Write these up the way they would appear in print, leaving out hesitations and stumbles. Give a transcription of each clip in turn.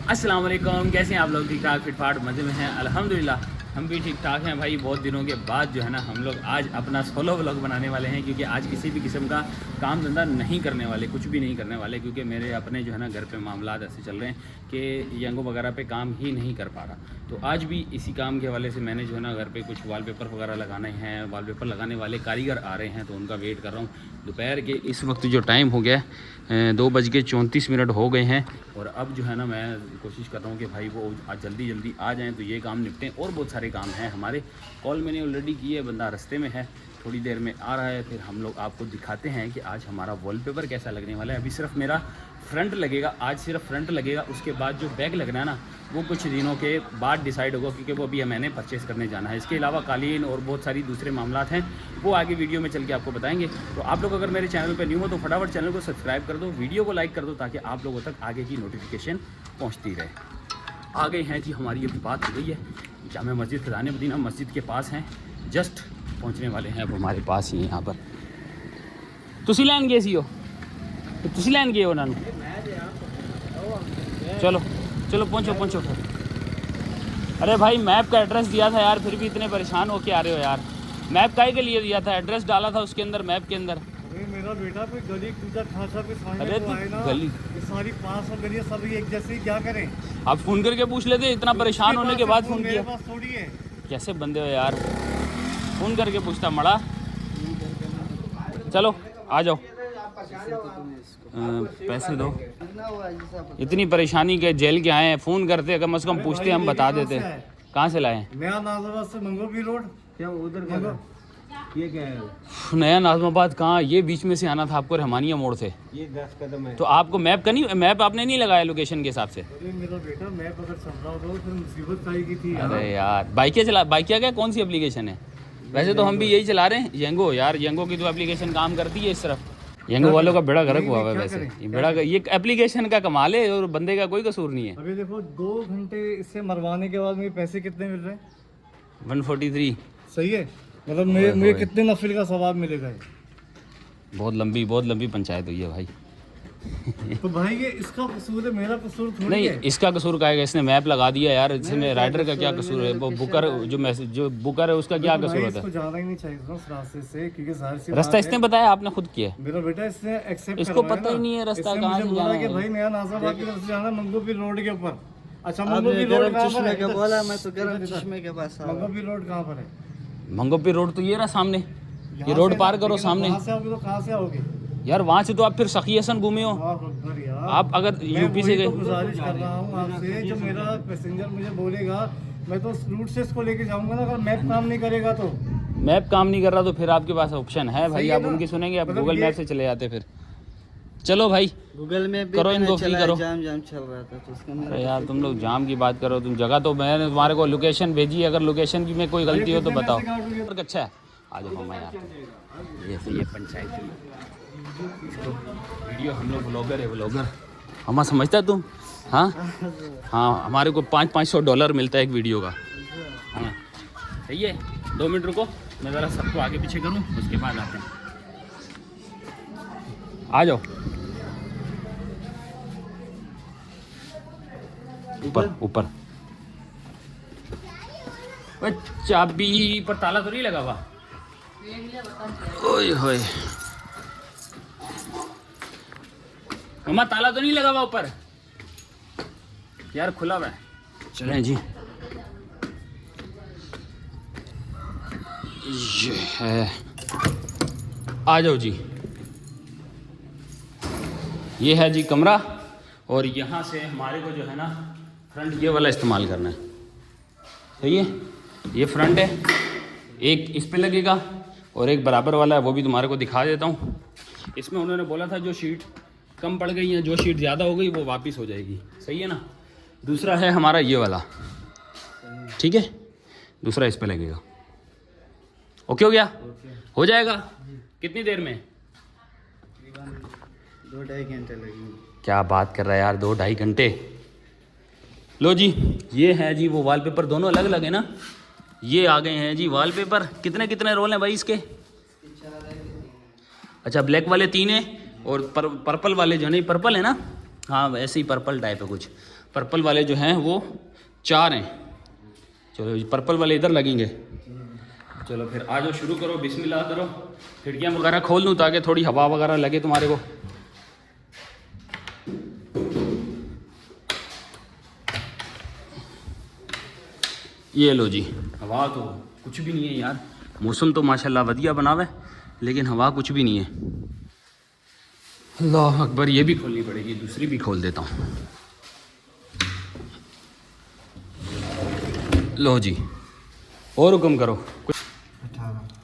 अस्सलाम वालेकुम, कैसे हैं आप लोग? ठीक ठाक, फिट फाट, मज़े में हैं? अल्हम्दुलिल्लाह हम भी ठीक ठाक हैं भाई। बहुत दिनों के बाद जो है ना हम लोग आज अपना सोलो व्लॉग बनाने वाले हैं, क्योंकि आज किसी भी किस्म का काम धंधा नहीं करने वाले, कुछ भी नहीं करने वाले, क्योंकि मेरे अपने जो है ना घर पे मामलात ऐसे चल रहे हैं कि यंगो वगैरह पे काम ही नहीं कर पा रहा। तो आज भी इसी काम के हवाले से मैंने जो है ना घर पे कुछ वॉलपेपर वगैरह लगाने हैं, वॉलपेपर लगाने वाले कारीगर आ रहे हैं, तो उनका वेट कर रहा हूँ। दोपहर के इस वक्त जो टाइम हो गया 2:34 हो गए हैं, और अब जो है ना मैं कोशिश कर रहा हूँ कि भाई वो आज जल्दी जल्दी आ जाएं तो ये काम निपटें। और बहुत सारे काम हैं हमारे। कॉल मैंने ऑलरेडी की है, बंदा रास्ते में है, थोड़ी देर में आ रहा है। फिर हम लोग आपको दिखाते हैं कि आज हमारा वॉलपेपर कैसा लगने वाला है। अभी सिर्फ मेरा फ्रंट लगेगा, आज सिर्फ फ्रंट लगेगा। उसके बाद जो बैक लगना है ना वो कुछ दिनों के बाद डिसाइड होगा, क्योंकि वो अभी मैंने परचेस करने जाना है। इसके अलावा कालीन और बहुत सारी दूसरे मामलात हैं, वो आगे वीडियो में चल के आपको बताएंगे। तो आप लोग अगर मेरे चैनल पर न्यू हो तो फटाफट चैनल को सब्सक्राइब कर दो, वीडियो को लाइक कर दो, ताकि आप लोगों तक आगे की नोटिफिकेशन पहुँचती रहे। आ गए हैं जी, हमारी अभी बात हो गई है जामे मस्जिद खजाने मदीना मस्जिद के पास हैं, जस्ट पहुंचने वाले हैं। अब हमारे पास ही यहाँ पर तुसी लैन गए सी हो, तो तुसी लैन गए हो ना? चलो चलो पहुंचो पहुंचो। अरे भाई मैप का एड्रेस दिया था यार, फिर भी इतने परेशान हो के आ रहे हो यार। मैप काहे के लिए दिया था? एड्रेस डाला था उसके अंदर, मैप के अंदर। मेरा बेटा कोई गली अरे तो गली सारी 500 गलियां सब एक जैसी, क्या करें? आप फ़ोन करके पूछ लेते, इतना परेशान होने के बाद फ़ोन किया। मेरे पास थोड़ी है। कैसे बंदे हो यार, फ़ोन करके पूछता मड़ा। चलो आ जाओ, पैसे दो। इतनी परेशानी के जेल के आए हैं, फ़ोन करते कम से कम पूछते, हम बता देते। कहाँ से लाए? नया नाज़िमाबाद से मंगोपी रोड। क्या उधर ये क्या है? नया नाज़िमाबाद कहाँ? ये बीच में से आना था आपको, रहमानिया मोड़ से। ये 10 कदम है। तो आपको मैप का नहीं, मैप आपने नहीं लगाया लोकेशन के हिसाब से? अरे मेरा बेटा मैप अगर चल रहा होता तो फिर मुसीबत काहे की थी यार। अरे यार बाइकिया क्या कौन सी एप्लीकेशन है? वैसे तो हम भी यही चला रहे हैं, यंगो। यार यंगो की तो एप्लीकेशन काम करती है इस तरफ। यंगो वालों का बेड़ा गर्क हुआ है वैसे। ये एप्लीकेशन का कमाल है, और बंदे का कोई कसूर नहीं है। अभी देखो 2 घंटे इससे मरवाने के बाद मुझे पैसे कितने मिल रहे हैं? 143। सही है, मतलब मुझे कितने नफिल का सवाब मिलेगा? बहुत लंबी पंचायत हुई है भाई। तो भाई ये इसका कसूर है, मेरा कसूर थोड़ी नहीं, है। इसका कसूर का है, इसने मैप लगा दिया यार। इसमें राइडर का क्या कसूर है? वो बुकर जो बुकर है उसका क्या कसूर होता इसको है? जाना ही नहीं चाहिए था उस रास्ते से, क्योंकि जाहिर सी रास्ता बात इसने है, बताया, आपने खुद किया है? मेरा बेटा इसने एक्सेप्ट इसको पता ही नहीं है रास्ता कहाँ से जाना कि है। भाई नया नाज़िमाबाद की तरफ से जाना मंगोपी रोड के ऊपर। अच्छा आपने मंगोपी रोड गरम कहाँ पर चश्मे है? का बोला, मैं तो गरम चश्मे के पास आ रहा हूं। मंगोपी रोड कहाँ पर है? मंगोपी रोड तो ये रहा सामने, ये यहाँ रोड से पार ना, करो लेकिन सामने। वहाँ से आओगे तो कहाँ से आओगे? यार वहाँ से तो आप फिर सखी हसन घूमे हो। अल्लाह अकबर यार। आप अगर मैं यूपी से वही गए, तो गुजारिश कर रहा हूँ आपसे, जो मेरा पैसेंजर मुझे बोलेगा मैं तो उस रूट से इसको लेके जाऊंगा ना। अगर मैप काम नहीं करेगा तो मैप काम नहीं कर रहा तो फिर आपके पास ऑप्शन है भाई, सही है आप ना? उनकी सुनेंगे, आप मतलब गूगल ये- मैप से चले जाते। फिर चलो भाई गूगल में भी करो, मैंने इनको फ्री चलाया, करो। जाम चल रहा था तो उसका अरे यार तुम लोग जाम की बात करो, तुम जगह तो मैंने तुम्हारे को लोकेशन भेजी है, अगर लोकेशन की में कोई गलती हो तो बताओ। अच्छा है, आ जाओ मामा यार। ये पंचायत वीडियो, हम लोग व्लॉगर है, व्लॉगर हमा समझता है तुम? हाँ हाँ, हमारे को $500 मिलता है एक वीडियो का। हाँ सही है। 2 मिनट रुको, मैं ज़रा सबको आगे पीछे करूँ, उसके बाद आते हैं। आ जाओ ऊपर ऊपर। ओए चाबी पर ताला तो नहीं लगा हुआ? ओए होए मम्मा, ताला तो नहीं लगा हुआ ऊपर? यार खुला हुआ है। चलें जी, ये है, आ जाओ जी। ये है जी कमरा, और यहाँ से हमारे को जो है ना फ्रंट ये वाला इस्तेमाल करना है। सही है, ये फ्रंट है, एक इस पे लगेगा और एक बराबर वाला है, वो भी तुम्हारे को दिखा देता हूँ। इसमें उन्होंने बोला था जो शीट कम पड़ गई है, जो शीट ज़्यादा हो गई वो वापस हो जाएगी। सही है ना? दूसरा है हमारा ये वाला, ठीक है, दूसरा इस पे लगेगा। ओके हो गया? हो जाएगा कितनी देर में? 2-2.5 घंटे लगेंगे। क्या बात कर रहा है यार, 2-2.5 घंटे। लो जी, ये है जी वो वॉलपेपर, दोनों अलग अलग है ना। ये आ गए हैं जी वॉलपेपर। कितने कितने रोल हैं भाई इसके? अच्छा, ब्लैक वाले 3 हैं, और पर्पल वाले जो नहीं, पर्पल है ना, हाँ वैसे ही पर्पल टाइप है कुछ, पर्पल वाले जो हैं वो 4 हैं। चलो पर्पल वाले इधर लगेंगे। चलो फिर आ जाओ, शुरू करो, बिस्मिल्लाह करो। खिड़कियाँ वगैरह खोल लूँ ताकि थोड़ी हवा वगैरह लगे तुम्हारे को। ये लो जी, हवा तो कुछ भी नहीं है यार। मौसम तो माशाल्लाह वधिया बना हुआ है, लेकिन हवा कुछ भी नहीं है। अल्लाह अकबर, ये भी खोलनी पड़ेगी, दूसरी भी खोल देता हूँ। लो जी, और हुक्म करो।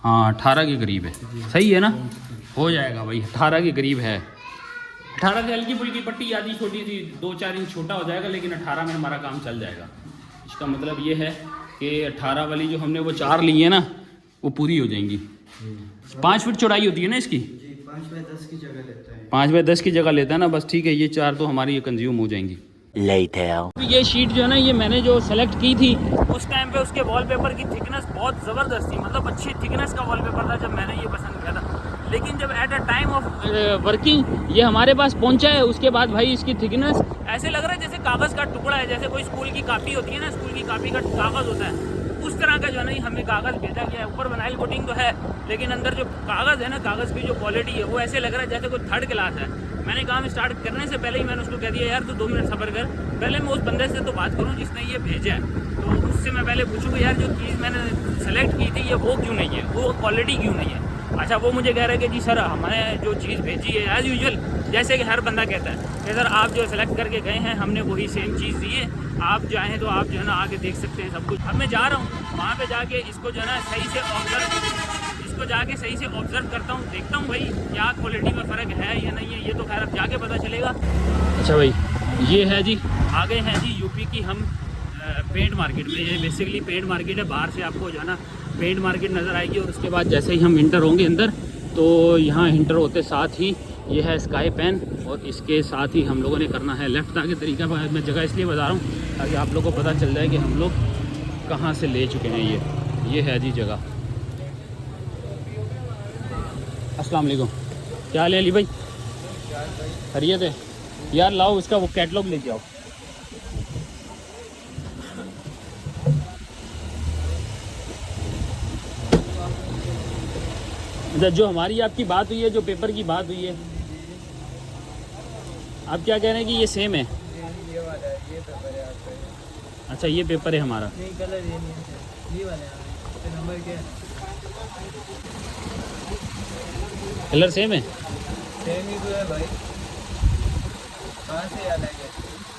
हाँ 18 के करीब है, सही है ना? हो जाएगा भाई, 18 के करीब है। 18 से हल्की फुल्की पट्टी आधी छोटी सी 2-4 इंच छोटा हो जाएगा, लेकिन 18 में हमारा काम चल जाएगा। इसका मतलब ये है कि 18 वाली जो हमने वो 4 ली है ना, वो पूरी हो जाएंगी। 5 फीट चौड़ाई होती है ना इसकी? 5 बाय 10 की जगह लेता है। 5 बाय 10 की जगह लेता है ना, बस ठीक है। ये 4 तो हमारी ये कंज्यूम हो जाएंगी। ये शीट जो है ना, ये मैंने जो सेलेक्ट की थी उस टाइम पे उसके वॉलपेपर की थिकनेस बहुत ज़बरदस्त थी, मतलब अच्छी थिकनेस का वॉलपेपर था जब मैंने ये पसंद किया था। लेकिन जब at a time of working ये हमारे पास पहुंचा है, उसके बाद भाई इसकी थिकनेस ऐसे लग रहा है जैसे कागज़ का टुकड़ा है, जैसे कोई स्कूल की कापी होती है ना, स्कूल की कापी का कागज़ होता है, उस तरह का जो है ना हमें कागज़ भेजा गया है। ऊपर विनाइल कोटिंग तो है, लेकिन अंदर जो कागज़ है ना, कागज़ की जो क्वालिटी है वो ऐसे लग रहा है जैसे कोई थर्ड क्लास है। मैंने काम स्टार्ट करने से पहले ही मैंने उसको कह दिया, यार तू 2 मिनट सब्र कर, पहले मैं उस बंदे से तो बात करूं जिसने ये भेजा है, तो उससे मैं पहले पूछूंगा यार जो चीज़ मैंने सेलेक्ट की थी ये वो क्यों नहीं है, वो क्वालिटी क्यों नहीं है। अच्छा, वो मुझे कह रहा है कि जी सर हमने जो चीज़ भेजी है एज़ यूजुअल, जैसे कि हर बंदा कहता है कि सर आप जो सेलेक्ट करके गए हैं हमने वही सेम चीज़ दी है, आप चाहें तो आप जो है ना आके देख सकते हैं सब कुछ। अब मैं जा रहा हूँ वहाँ पे जाके इसको जो है ना सही से ऑब्जर्व करता हूँ, देखता हूँ भाई क्या क्वालिटी में फ़र्क है या नहीं है, ये तो खैर अब जाके पता चलेगा। अच्छा भाई, ये है जी, आ गए हैं जी यूपी की हम पेंट मार्केट में। ये बेसिकली पेंट मार्केट है, बाहर से आपको जो है ना पेंट मार्केट नज़र आएगी, और उसके बाद जैसे ही हम इंटर होंगे अंदर, तो यहाँ इंटर होते साथ ही ये है स्काई पेन, और इसके साथ ही हम लोगों ने करना है लेफ़्ट। आगे तरीका मैं जगह इसलिए बता रहा हूँ ताकि आप लोगों को पता चल जाए कि हम लोग कहाँ से ले चुके हैं। ये है जी जगह। अस्सलाम वालेकुम, क्या हाल है अली भाई? खैरियत है यार? लाओ इसका वो कैटलॉग लेके आओ। जो हमारी आपकी बात हुई है, जो पेपर की बात हुई है, आप क्या कह रहे हैं कि ये सेम है? ये वाला है, ये पेपर है आपका। अच्छा, ये पेपर है हमारा। नहीं, कलर ये नहीं है, ये वाला है। नंबर क्या है? कलर सेम है? सेम ही तो है भाई, कहाँ से अलग है?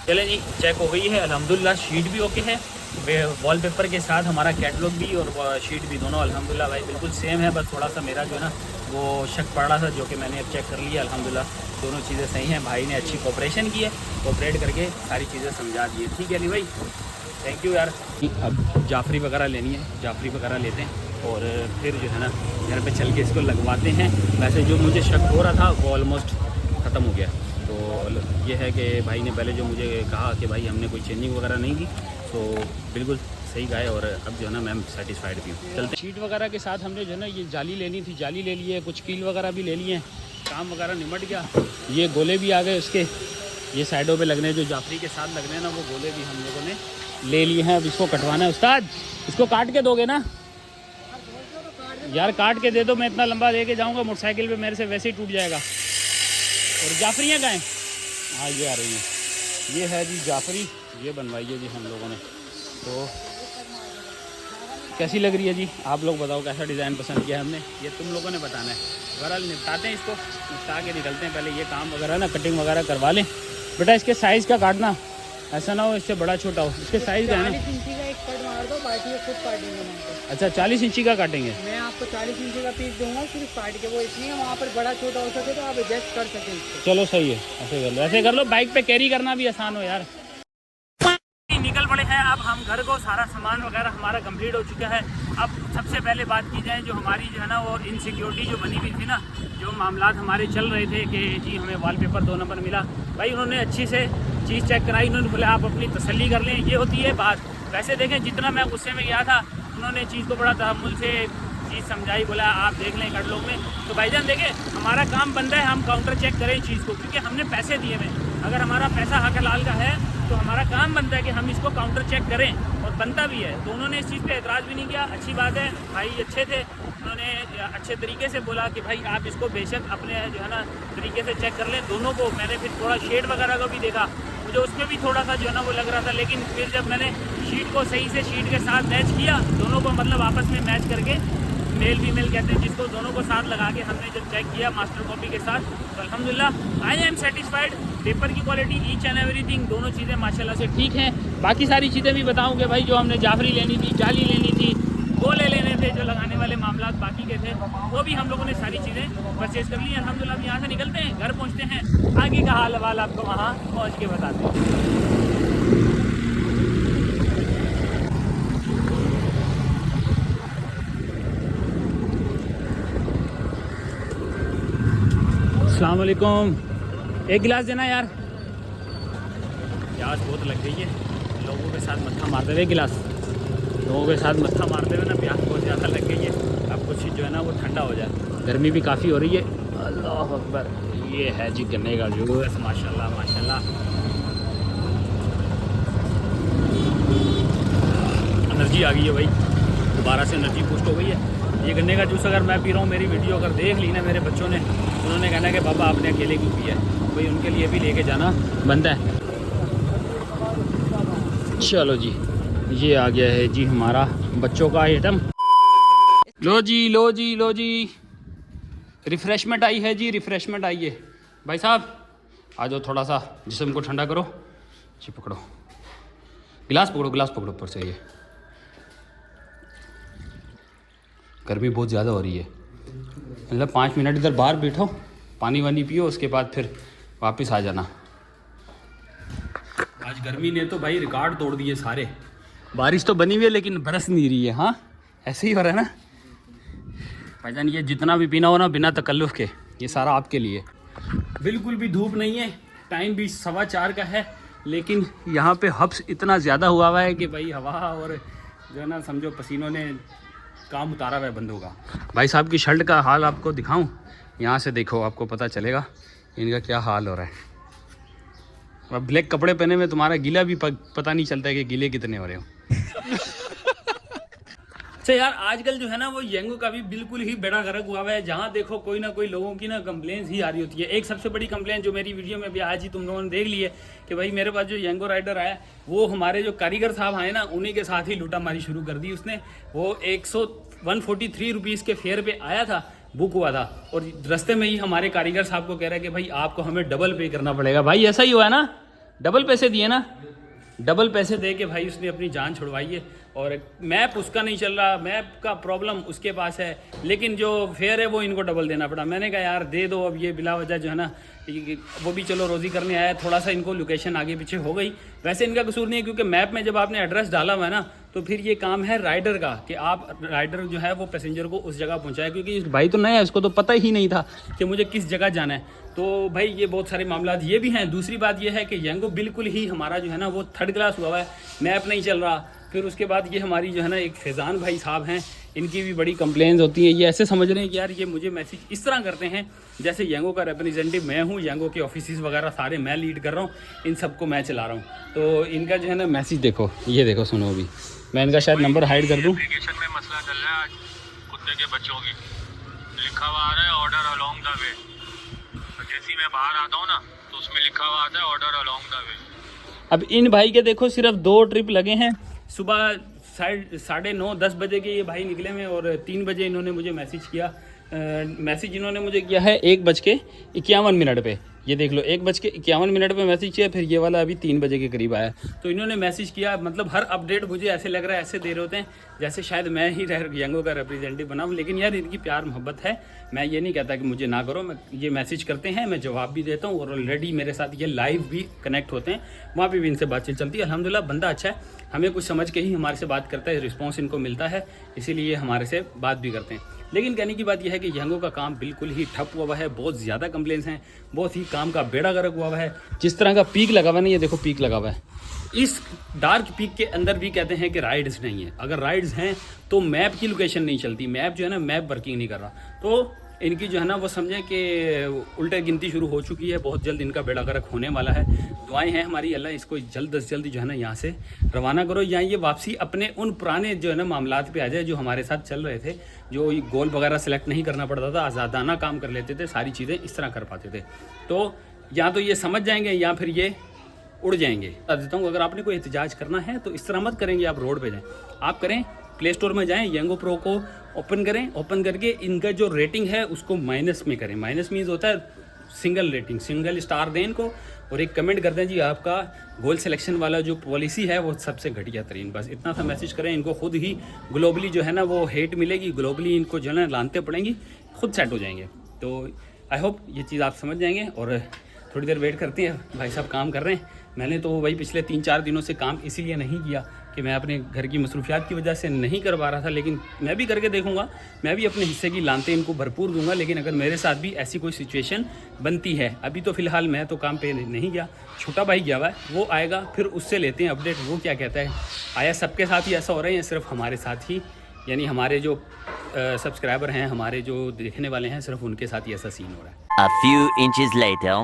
चलें जी, चेक हो गई है अल्हम्दुलिल्लाह। शीट भी ओके है, वॉलपेपर के साथ हमारा कैटलॉग भी और शीट भी दोनों अल्हम्दुलिल्लाह भाई बिल्कुल सेम है। बस थोड़ा सा मेरा जो है ना वो शक पड़ रहा था, जो कि मैंने अब चेक कर लिया अल्हम्दुलिल्लाह, दोनों चीज़ें सही हैं। भाई ने अच्छी कोऑपरेशन की है, कोऑपरेट करके सारी चीज़ें समझा दी है। ठीक है अली भाई, थैंक यू यार। अब जाफरी वगैरह लेनी है, जाफरी वगैरह लेते हैं और फिर जो है ना घर पे चल के इसको लगवाते हैं। वैसे जो मुझे शक हो रहा था वो ऑलमोस्ट ख़त्म हो गया। तो ये है कि भाई ने पहले जो मुझे कहा कि भाई हमने कोई चेंजिंग वगैरह नहीं की, तो बिल्कुल सही कहा है, और अब जो है ना मैं सेटिस्फाइड भी हूँ। चलते शीट वगैरह के साथ हमने जो है ना ये जाली लेनी थी, जाली ले ली है, कुछ कील वगैरह भी ले लिए हैं, काम वगैरह निमट गया। ये गोले भी आ गए उसके, ये साइडों पे लगने जो जाफरी के साथ लगने हैं ना, वो गोले भी हम लोगों ने ले लिए हैं। अब इसको कटवाना है। उस्ताद इसको काट के दोगे ना? यार काट के दे दो, मैं इतना लंबा लेके जाऊँगा मोटरसाइकिल पे, मेरे से वैसे ही टूट जाएगा। और जाफरियाँ कहाँ हैं? हाँ ये आ रही हैं। ये है जी जाफरी, ये बनवाई है जी हम लोगों ने। तो कैसी लग रही है जी? आप लोग बताओ कैसा डिज़ाइन पसंद किया हमने, ये तुम लोगों ने बताना है। बहरहाल निपटाते हैं इसको, निपटा के निकलते हैं। पहले ये काम वगैरह ना कटिंग वगैरह करवा लें। बेटा इसके साइज़ का काटना, ऐसा ना हो इससे बड़ा छोटा हो। इसके साइज़ का है ना? 40 इंची का एक कट मार दो, बाकी ये खुद काटेंगे। अच्छा 40 इंची का काटेंगे? मैं आपको 40 इंची का पीस दूंगा सिर्फ काट के, वो इसलिए वहाँ पर बड़ा छोटा हो सके तो आप एडजस्ट कर सकें इसको। चलो सही है, ऐसे कर लो, ऐसे कर लो, बाइक पे कैरी करना भी आसान हो यार। निकल पड़े हैं अब हम घर को, सारा सामान वगैरह हमारा कंप्लीट हो चुका है। अब सबसे पहले बात की जाए जो हमारी जो है ना वो इनसिक्योरिटी जो बनी हुई थी ना, जो मामलात हमारे चल रहे थे कि जी हमें वॉलपेपर 2 नंबर मिला, भाई उन्होंने अच्छी से चीज़ चेक कराई, उन्होंने बोला आप अपनी तसल्ली कर लें, ये होती है बात। वैसे देखें जितना मैं गुस्से में गया था, उन्होंने चीज़ को बड़ा तहम्मुल से चीज़ समझाई, बोला आप देख लें कैटलॉग में। तो भाईजान देखें हमारा काम बनता है हम काउंटर चेक करें चीज़ को, क्योंकि हमने पैसे दिए हुए। अगर हमारा पैसा हक हलाल का है तो हमारा काम बनता है कि हम इसको काउंटर चेक करें, और बनता भी है। तो उन्होंने इस चीज़ पे एतराज़ भी नहीं किया, अच्छी बात है, भाई अच्छे थे, उन्होंने अच्छे तरीके से बोला कि भाई आप इसको बेशक अपने जो है ना तरीके से चेक कर लें। दोनों को मैंने फिर थोड़ा शेड वगैरह को भी देखा, मुझे उसमें भी थोड़ा सा जो है ना वो लग रहा था, लेकिन फिर जब मैंने शीट को सही से शीट के साथ मैच किया, दोनों को मतलब आपस में मैच करके, मेल फीमेल कहते हैं जिसको, दोनों को साथ लगा के हमने जब चेक किया मास्टर कॉपी के साथ, तो अल्हम्दुलिल्लाह आई एम सेटिस्फाइड। पेपर की क्वालिटी, ईच एंड एवरीथिंग, दोनों चीज़ें माशाल्लाह से ठीक हैं। बाकी सारी चीज़ें भी बताऊँ कि भाई जो हमने जाफरी लेनी थी, जाली लेनी थी, गोले लेने थे, जो लगाने वाले मामला बाकी के थे, वो भी हम लोगों ने सारी चीज़ें परचेज कर ली। अल्हम्दुलिल्लाह अब यहाँ से निकलते हैं, घर पहुँचते हैं, आगे का हाल हवाल आपको वहाँ पहुँच के बताते हैं। अस्सलाम वालेकुम, एक गिलास देना यार। प्यास बहुत लग गई है, लोगों के साथ मत्था मारते हुए गिलास, लोगों के साथ मत्था मारते हुए ना प्यास बहुत ज़्यादा लग गई है। अब कुछ जो है ना वो ठंडा हो जाए, गर्मी भी काफ़ी हो रही है। अल्लाह अकबर, ये है जी गन्ने का जूस, माशाल्लाह माशाल्लाह। एनर्जी आ गई है भाई, दोबारा से एनर्जी बूस्ट हो गई है। ये गन्ने का जूस अगर मैं पी रहा हूँ, मेरी वीडियो अगर देख ली ना मेरे बच्चों ने, उन्होंने कहना कि पापा आपने अकेले क्यों पिया है, भाई उनके लिए भी लेके जाना बनता है। चलो जी, ये आ गया है जी हमारा बच्चों का आइटम। लो जी लो जी लो जी, रिफ़्रेशमेंट आई है जी, रिफ़्रेशमेंट आई है। भाई साहब आ जाओ, थोड़ा सा जिस्म को ठंडा करो जी। पकड़ो गिलास, पकड़ो गिलास, पकड़ो ऊपर से। ये गर्मी बहुत ज़्यादा हो रही है, मतलब 5 मिनट इधर बाहर बैठो, पानी वानी पियो, उसके बाद फिर वापस आ जाना। आज गर्मी ने तो भाई रिकॉर्ड तोड़ दिए सारे। बारिश तो बनी हुई है लेकिन बरस नहीं रही है। हाँ ऐसे ही हो रहा है ना भाईजान। ये जितना भी पीना हो ना बिना तकल्लुफ़ के, ये सारा आपके लिए। बिल्कुल भी धूप नहीं है, टाइम भी 4:15 का है, लेकिन यहाँ पे हब्स इतना ज़्यादा हुआ है कि भाई हवा और जो है ना समझो पसीनों ने काम उतारा हुआ है बंदों का। भाई साहब की शर्ट का हाल आपको दिखाऊं, यहाँ से देखो आपको पता चलेगा इनका क्या हाल हो रहा है। अब ब्लैक कपड़े पहने में तुम्हारा गीला भी पता नहीं चलता है कि गीले कितने हो रहे हो। अच्छा यार, आजकल जो है ना वो येंगो का भी बिल्कुल ही बेड़ा गर्क हुआ है। जहाँ देखो कोई ना कोई लोगों की ना कंप्लेंट्स ही आ रही होती है। एक सबसे बड़ी कंप्लेन जो मेरी वीडियो में भी आज ही तुम लोगों ने देख ली है कि भाई मेरे पास जो येंगो राइडर आया, वो हमारे जो कारीगर साहब आए ना उन्हीं के साथ ही लूटा मारी शुरू कर दी उसने। वो 143 रुपीज़ के फेयर पे आया था, बुक हुआ था, और रास्ते में ही हमारे कारीगर साहब को कह रहा है कि भाई आपको हमें डबल पे करना पड़ेगा। भाई ऐसा ही हुआ है ना, डबल पैसे दिए ना, डबल पैसे दे के भाई उसने अपनी जान छुड़वाई है। और मैप उसका नहीं चल रहा, मैप का प्रॉब्लम उसके पास है, लेकिन जो फेयर है वो इनको डबल देना पड़ा। मैंने कहा यार दे दो, अब ये बिला वजह जो है ना, वो भी चलो रोज़ी करने आया, थोड़ा सा इनको लोकेशन आगे पीछे हो गई। वैसे इनका कसूर नहीं है, क्योंकि मैप में जब आपने एड्रेस डाला हुआ है ना, तो फिर ये काम है राइडर का कि आप राइडर जो है वो पैसेंजर को उस जगह पहुंचाए, क्योंकि भाई तो नया है, इसको तो पता ही नहीं था कि मुझे किस जगह जाना है। तो भाई ये बहुत सारे मामला ये भी हैं। दूसरी बात ये है कि येंगो बिल्कुल ही हमारा जो है ना वो 3rd क्लास हुआ है, मैप नहीं चल रहा। फिर उसके बाद ये हमारी जो है ना एक फैज़ान भाई साहब हैं, इनकी भी बड़ी कंप्लेंट्स होती हैं। ये ऐसे समझ रहे हैं कि यार ये मुझे मैसेज इस तरह करते हैं जैसे येंगो का रिप्रेजेंटेटिव मैं हूँ, येंगो के ऑफिस वगैरह सारे मैं लीड कर रहा हूँ, इन सबको मैं चला रहा हूँ। तो इनका जो है ना मैसेज देखो, ये देखो, सुनो अभी मैं इनका शायद नंबर हाइड कर दूँ। एप्लीकेशन में मसला चल रहा है आज कुत्ते के बच्चों की, लिखा हुआ आ रहा है ऑर्डर अलोंग द वे। जैसे ही मैं बाहर आता हूँ ना तो उसमें लिखा हुआ आता है ऑर्डर अलोंग द वे। अब इन भाई के देखो सिर्फ 2 ट्रिप लगे हैं। सुबह 9:30-10 बजे के ये भाई निकले में, और 3 बजे इन्होंने मुझे मैसेज किया। मैसेज इन्होंने मुझे किया है 1:51 पे। ये देख लो 1:51 पे मैसेज किया, फिर ये वाला अभी 3 बजे के करीब आया। तो इन्होंने मैसेज किया, मतलब हर अपडेट मुझे ऐसे लग रहा है, ऐसे दे रहे होते हैं जैसे शायद मैं ही येंगो का रिप्रेजेंटेटिव बना हूँ। लेकिन यार इनकी प्यार मोहब्बत है, मैं ये नहीं कहता कि मुझे ना करो। मैं ये मैसेज करते हैं, मैं जवाब भी देता हूँ, और ऑलरेडी मेरे साथ ये लाइव भी कनेक्ट होते हैं, वहाँ पर भी इनसे बातचीत चलती है। अल्हम्दुलिल्लाह बंदा अच्छा है, हमें कुछ समझ के ही हमारे से बात करता है, रिस्पॉन्स इनको मिलता है, इसीलिए हमारे से बात भी करते हैं। लेकिन कहने की बात यह है कि येंगो का काम बिल्कुल ही ठप हुआ है, बहुत ज़्यादा कंप्लेंट्स हैं, बहुत ही काम का बेड़ा गर्क हुआ है। जिस तरह का पीक लगा हुआ है ना, ये देखो पीक लगा हुआ है, इस डार्क पीक के अंदर भी कहते हैं कि राइड्स नहीं है। अगर राइड्स हैं तो मैप की लोकेशन नहीं चलती, मैप जो है ना मैप वर्किंग नहीं कर रहा। तो इनकी जो है ना वो समझें कि उल्टे गिनती शुरू हो चुकी है, बहुत जल्द इनका बेड़ा गर्क होने वाला है। दुआएं हैं हमारी, अल्लाह इसको जल्द से जल्द जो है ना यहाँ से रवाना करो, या ये वापसी अपने उन पुराने जो है ना मामलात पे आ जाए जो हमारे साथ चल रहे थे, जो गोल वगैरह सेलेक्ट नहीं करना पड़ता था, आज़ादाना काम कर लेते थे, सारी चीज़ें इस तरह कर पाते थे। तो या तो ये समझ जाएंगे या फिर ये उड़ जाएंगे। बता देता हूँ, अगर आपने कोई एहतजाज करना है तो इस तरह मत करेंगे, आप रोड पे जाएं, आप करें प्ले स्टोर में जाएं, यंगो प्रो को ओपन करें, ओपन करके इनका जो रेटिंग है उसको माइनस में करें। माइनस मीन्स होता है सिंगल रेटिंग, सिंगल स्टार दें इनको, और एक कमेंट कर दें जी आपका गोल सिलेक्शन वाला जो पॉलिसी है वो सबसे घटिया तरीन। बस इतना सा मैसेज करें, इनको खुद ही ग्लोबली जो है ना वो हेट मिलेगी, ग्लोबली इनको जो है लानते पड़ेंगी, खुद सेट हो जाएंगे। तो आई होप ये चीज़ आप समझ जाएंगे। और थोड़ी देर वेट करते हैं, भाई साहब काम कर रहे हैं। मैंने तो भाई पिछले 3-4 दिनों से काम इसीलिए नहीं किया कि मैं अपने घर की मसरूफियात की वजह से नहीं कर पा रहा था, लेकिन मैं भी करके देखूंगा, मैं भी अपने हिस्से की लानते इनको भरपूर दूंगा। लेकिन अगर मेरे साथ भी ऐसी कोई सिचुएशन बनती है, अभी तो फ़िलहाल मैं तो काम पे नहीं गया, छोटा भाई गया हुआ है, वो आएगा फिर उससे लेते हैं अपडेट, वो क्या कहता है। आया सबके साथ ही ऐसा हो रहा है या सिर्फ हमारे साथ ही, यानी हमारे जो सब्सक्राइबर हैं, हमारे जो देखने वाले हैं, सिर्फ उनके साथ ही ऐसा सीन हो रहा है। A few inches later.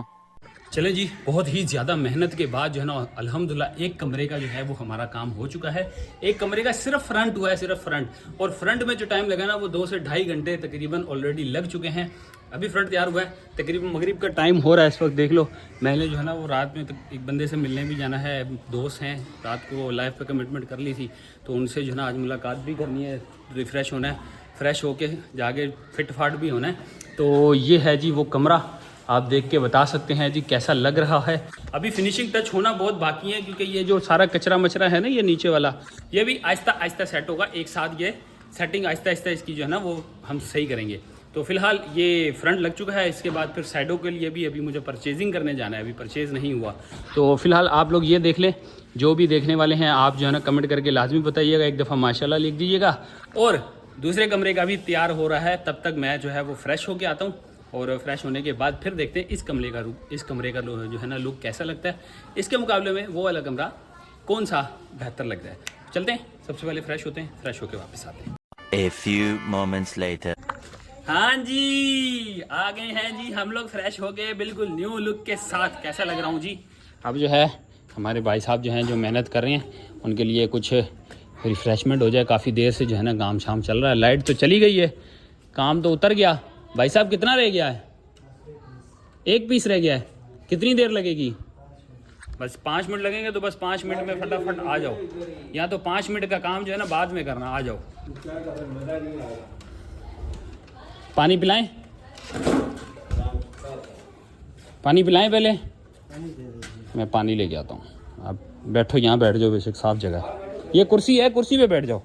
चले जी, बहुत ही ज़्यादा मेहनत के बाद जो है ना अल्हम्दुलिल्लाह एक कमरे का जो है वो हमारा काम हो चुका है। एक कमरे का सिर्फ फ्रंट हुआ है, सिर्फ फ्रंट, और फ्रंट में जो टाइम लगा ना वो 2 से ढाई घंटे तकरीबन ऑलरेडी लग चुके हैं। अभी फ्रंट तैयार हुआ है, तकरीबन मगरिब का टाइम हो रहा है इस वक्त। देख लो, मैंने जो है ना वो रात में एक बंदे से मिलने भी जाना है, दोस्त हैं, रात को लाइफ पे कमिटमेंट कर ली थी, तो उनसे जो है ना आज मुलाकात भी करनी है, रिफ़्रेश होना है, फ्रेश होके जाके फिट फाट भी होना है। तो ये है जी वो कमरा, आप देख के बता सकते हैं जी कैसा लग रहा है। अभी फिनिशिंग टच होना बहुत बाकी है, क्योंकि ये जो सारा कचरा मचरा है ना ये नीचे वाला, ये भी आहिस्ता आहिस्ता सेट होगा। एक साथ ये सेटिंग आहिस्ता आहिस्ता इसकी जो है ना वो हम सही करेंगे। तो फिलहाल ये फ्रंट लग चुका है, इसके बाद फिर साइडों के लिए भी अभी मुझे परचेजिंग करने जाना है, अभी परचेज़ नहीं हुआ। तो फिलहाल आप लोग ये देख लें, जो भी देखने वाले हैं आप जो है ना कमेंट करके लाजमी बताइएगा, एक दफ़ा माशाल्लाह लिख दीजिएगा। और दूसरे कमरे का भी तैयार हो रहा है, तब तक मैं जो है वो फ्रेश होके आता हूँ, और फ्रेश होने के बाद फिर देखते हैं इस कमरे का जो है ना लुक कैसा लगता है, इसके मुकाबले में वो वाला कमरा कौन सा बेहतर लगता है। चलते हैं, सबसे पहले फ्रेश होते हैं, फ्रेश होके वापस आते हैं। A few moments later. हाँ जी, आ गए हैं जी हम लोग फ्रेश हो गए, बिल्कुल न्यू लुक के साथ। कैसा लग रहा हूँ जी? अब जो है हमारे भाई साहब जो हैं जो मेहनत कर रहे हैं, उनके लिए कुछ रिफ़्रेशमेंट हो जाए। काफ़ी देर से जो है ना काम शाम चल रहा है, लाइट तो चली गई है, काम तो उतर गया। भाई साहब कितना रह गया है? 1 पीस रह गया है, कितनी देर लगेगी? बस 5 मिनट लगेंगे, तो बस 5 मिनट में फटाफट आ जाओ। या तो 5 मिनट का काम जो है ना बाद में करना, आ जाओ। पानी पिलाएं? पानी पिलाएं पहले? मैं पानी लेके आता हूँ, आप बैठो, यहाँ बैठ जाओ, बेशक साफ जगह, ये कुर्सी है, कुर्सी पे बैठ जाओ।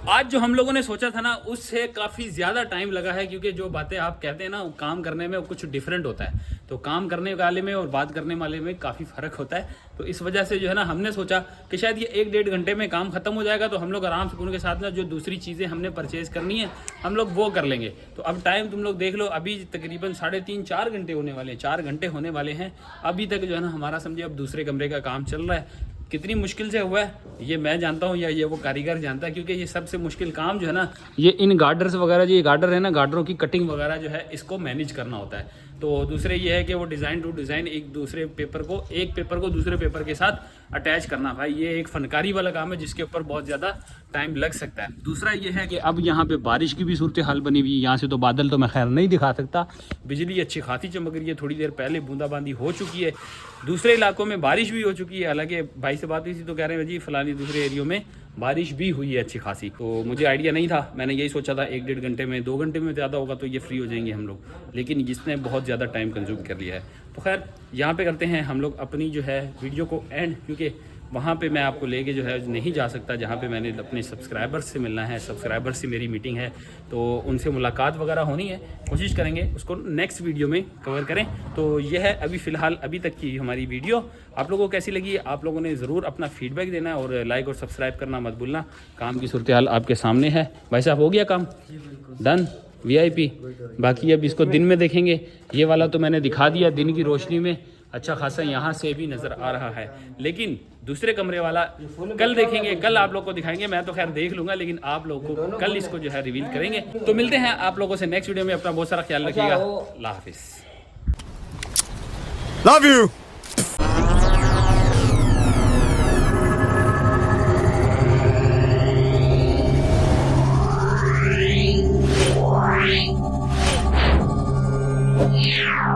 आज जो हम लोगों ने सोचा था ना उससे काफ़ी ज़्यादा टाइम लगा है, क्योंकि जो बातें आप कहते हैं ना काम करने में कुछ डिफरेंट होता है, तो काम करने वाले में और बात करने वाले में काफ़ी फ़र्क होता है। तो इस वजह से जो है ना हमने सोचा कि शायद ये 1-1.5 घंटे में काम ख़त्म हो जाएगा, तो हम लोग आराम से उनके साथ ना जो दूसरी चीज़ें हमने परचेज़ करनी है हम लोग वो कर लेंगे। तो अब टाइम तुम लोग देख लो, अभी तकरीबन 3.5-4 घंटे होने वाले हैं, 4 घंटे होने वाले हैं। अभी तक जो है ना हमारा समझिए अब दूसरे कमरे का काम चल रहा है। कितनी मुश्किल से हुआ है ये मैं जानता हूँ या ये वो कारीगर जानता है, क्योंकि ये सबसे मुश्किल काम जो है ना ये इन गार्डर्स वगैरह, जो ये गार्डर है ना, गार्डरों की कटिंग वगैरह जो है इसको मैनेज करना होता है। तो दूसरे ये है कि वो डिज़ाइन टू डिज़ाइन एक पेपर को दूसरे पेपर के साथ अटैच करना, भाई ये एक फनकारी वाला काम है जिसके ऊपर बहुत ज़्यादा टाइम लग सकता है। दूसरा ये है कि अब यहाँ पे बारिश की भी सूरत हाल बनी हुई है। यहाँ से तो बादल तो मैं खैर नहीं दिखा सकता, बिजली अच्छी खासी चमक रही है, थोड़ी देर पहले बूंदाबांदी हो चुकी है। दूसरे इलाकों में बारिश भी हो चुकी है, हालांकि भाई से बात हुई थी तो कह रहे हैं जी फलानी दूसरे एरियो में बारिश भी हुई है अच्छी खासी। तो मुझे आइडिया नहीं था, मैंने यही सोचा था 1-1.5 घंटे में, 2 घंटे में ज़्यादा होगा तो ये फ्री हो जाएंगे हम लोग, लेकिन इसने बहुत ज़्यादा टाइम कंज्यूम कर लिया है। तो खैर यहाँ पे करते हैं हम लोग अपनी जो है वीडियो को एंड, क्योंकि वहाँ पे मैं आपको लेके जो है नहीं जा सकता, जहाँ पे मैंने अपने सब्सक्राइबर्स से मिलना है, सब्सक्राइबर्स से मेरी मीटिंग है, तो उनसे मुलाकात वगैरह होनी है। कोशिश करेंगे उसको नेक्स्ट वीडियो में कवर करें। तो ये है अभी फ़िलहाल अभी तक की हमारी वीडियो। आप लोगों को कैसी लगी आप लोगों ने ज़रूर अपना फीडबैक देना है, और लाइक और सब्सक्राइब करना मत भूलना। काम की सूरत हाल आपके सामने है। भाई साहब हो गया काम डन, VIP। बाकी अब इसको दिन में देखेंगे, ये वाला तो मैंने दिखा दिया दिन की रोशनी में, अच्छा खासा यहाँ से भी नज़र आ रहा है। लेकिन दूसरे कमरे वाला कल देखेंगे, कल आप लोग को दिखाएंगे। मैं तो खैर देख लूँगा, लेकिन आप लोगों को कल इसको जो है रिवील करेंगे। तो मिलते हैं आप लोगों से नेक्स्ट वीडियो में। अपना बहुत सारा ख्याल रखिएगा। अल्लाह हाफिज़। Love you. Yeah.